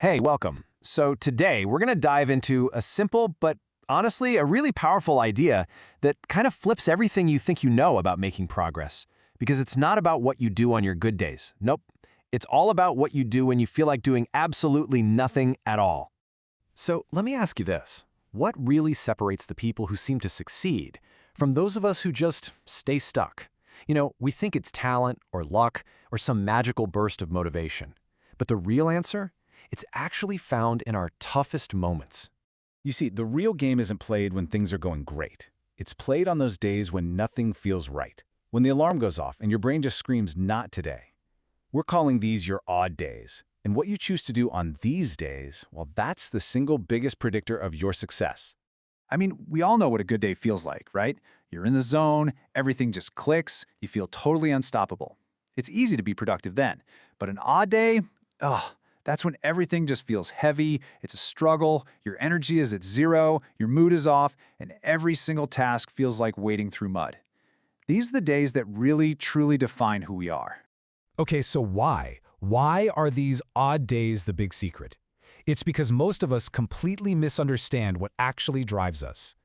Hey, welcome. So today we're going to dive into a simple but honestly a really powerful idea that kind of flips everything you think you know about making progress. Because it's not about what you do on your good days. Nope. It's all about what you do when you feel like doing absolutely nothing at all. So let me ask you this. What really separates the people who seem to succeed from those of us who just stay stuck? We think it's talent or luck or some magical burst of motivation. But the real answer? It's actually found in our toughest moments. You see, the real game isn't played when things are going great. It's played on those days when nothing feels right, when the alarm goes off and your brain just screams, "Not today." We're calling these your odd days. And what you choose to do on these days, well, that's the single biggest predictor of your success. I mean, we all know what a good day feels like, right? You're in the zone, everything just clicks, you feel totally unstoppable. It's easy to be productive then. But an odd day, that's when everything just feels heavy, it's a struggle, your energy is at zero, your mood is off, and every single task feels like wading through mud. These are the days that really, truly define who we are. Okay, so why? Why are these odd days the big secret? It's because most of us completely misunderstand what actually drives us.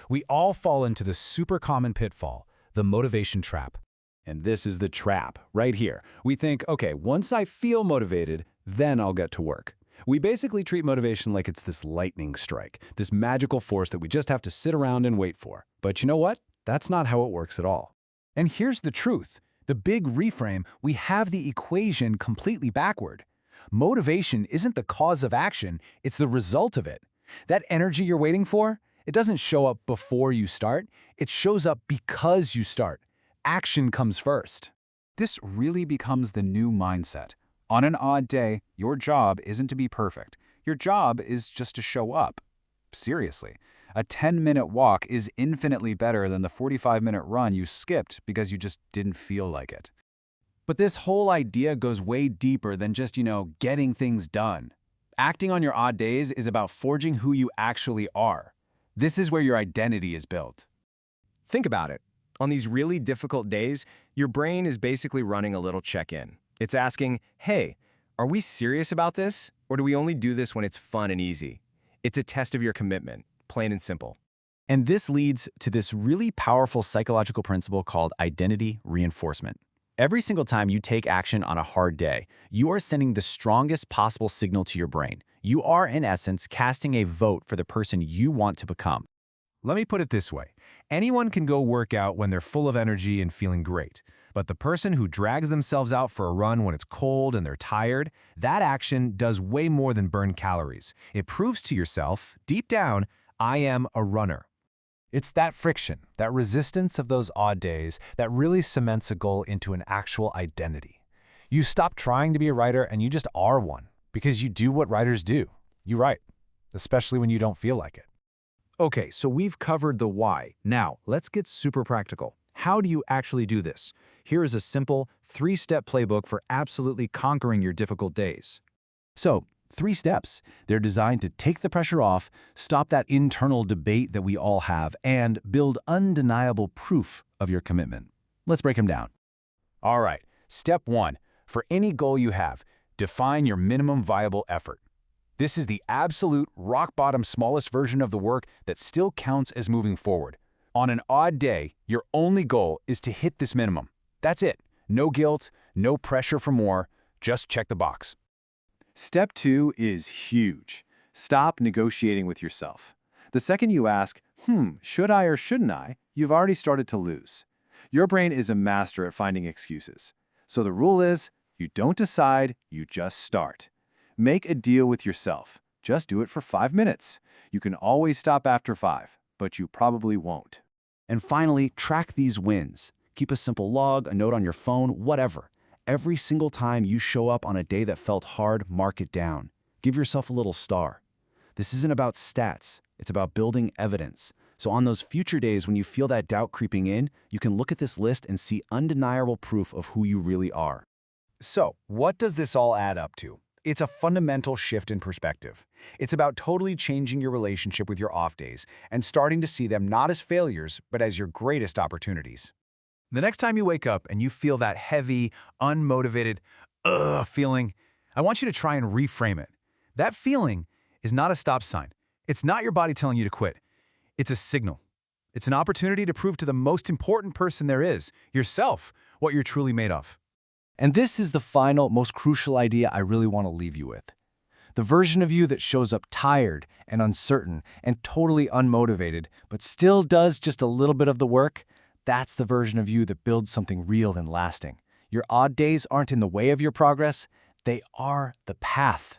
We all fall into the super common pitfall, the motivation trap. And this is the trap, right here. We think, okay, once I feel motivated, then I'll get to work. We basically treat motivation like it's this lightning strike, this magical force that we just have to sit around and wait for. But you know what? That's not how it works at all. And here's the truth. The big reframe, we have the equation completely backward. Motivation isn't the cause of action, it's the result of it. That energy you're waiting for, it doesn't show up before you start, it shows up because you start. Action comes first. This really becomes the new mindset. On an odd day, your job isn't to be perfect. Your job is just to show up. Seriously, a 10-minute walk is infinitely better than the 45-minute run you skipped because you just didn't feel like it. But this whole idea goes way deeper than just, getting things done. Acting on your odd days is about forging who you actually are. This is where your identity is built. Think about it. On these really difficult days, your brain is basically running a little check-in. It's asking, hey, are we serious about this? Or do we only do this when it's fun and easy? It's a test of your commitment, plain and simple. And this leads to this really powerful psychological principle called identity reinforcement. Every single time you take action on a hard day, you are sending the strongest possible signal to your brain. You are, in essence, casting a vote for the person you want to become. Let me put it this way. Anyone can go work out when they're full of energy and feeling great. But the person who drags themselves out for a run when it's cold and they're tired, that action does way more than burn calories. It proves to yourself, deep down, I am a runner. It's that friction, that resistance of those odd days that really cements a goal into an actual identity. You stop trying to be a writer and you just are one, because you do what writers do. You write, especially when you don't feel like it. Okay, so we've covered the why. Now, let's get super practical. How do you actually do this? Here is a simple 3-step playbook for absolutely conquering your difficult days. So, 3 steps. They're designed to take the pressure off, stop that internal debate that we all have, and build undeniable proof of your commitment. Let's break them down. All right, step 1. For any goal you have, define your minimum viable effort. This is the absolute rock-bottom smallest version of the work that still counts as moving forward. On an odd day, your only goal is to hit this minimum. That's it. No guilt, no pressure for more, just check the box. Step 2 is huge. Stop negotiating with yourself. The second you ask, should I or shouldn't I, you've already started to lose. Your brain is a master at finding excuses. So the rule is, you don't decide, you just start. Make a deal with yourself. Just do it for 5 minutes. You can always stop after 5, but you probably won't. And finally, track these wins. Keep a simple log, a note on your phone, whatever. Every single time you show up on a day that felt hard, mark it down. Give yourself a little star. This isn't about stats. It's about building evidence. So on those future days when you feel that doubt creeping in, you can look at this list and see undeniable proof of who you really are. So, what does this all add up to? It's a fundamental shift in perspective. It's about totally changing your relationship with your off days and starting to see them not as failures, but as your greatest opportunities. The next time you wake up and you feel that heavy, unmotivated, feeling, I want you to try and reframe it. That feeling is not a stop sign. It's not your body telling you to quit. It's a signal. It's an opportunity to prove to the most important person there is, yourself, what you're truly made of. And this is the final, most crucial idea I really want to leave you with. The version of you that shows up tired and uncertain and totally unmotivated, but still does just a little bit of the work, that's the version of you that builds something real and lasting. Your odd days aren't in the way of your progress, they are the path.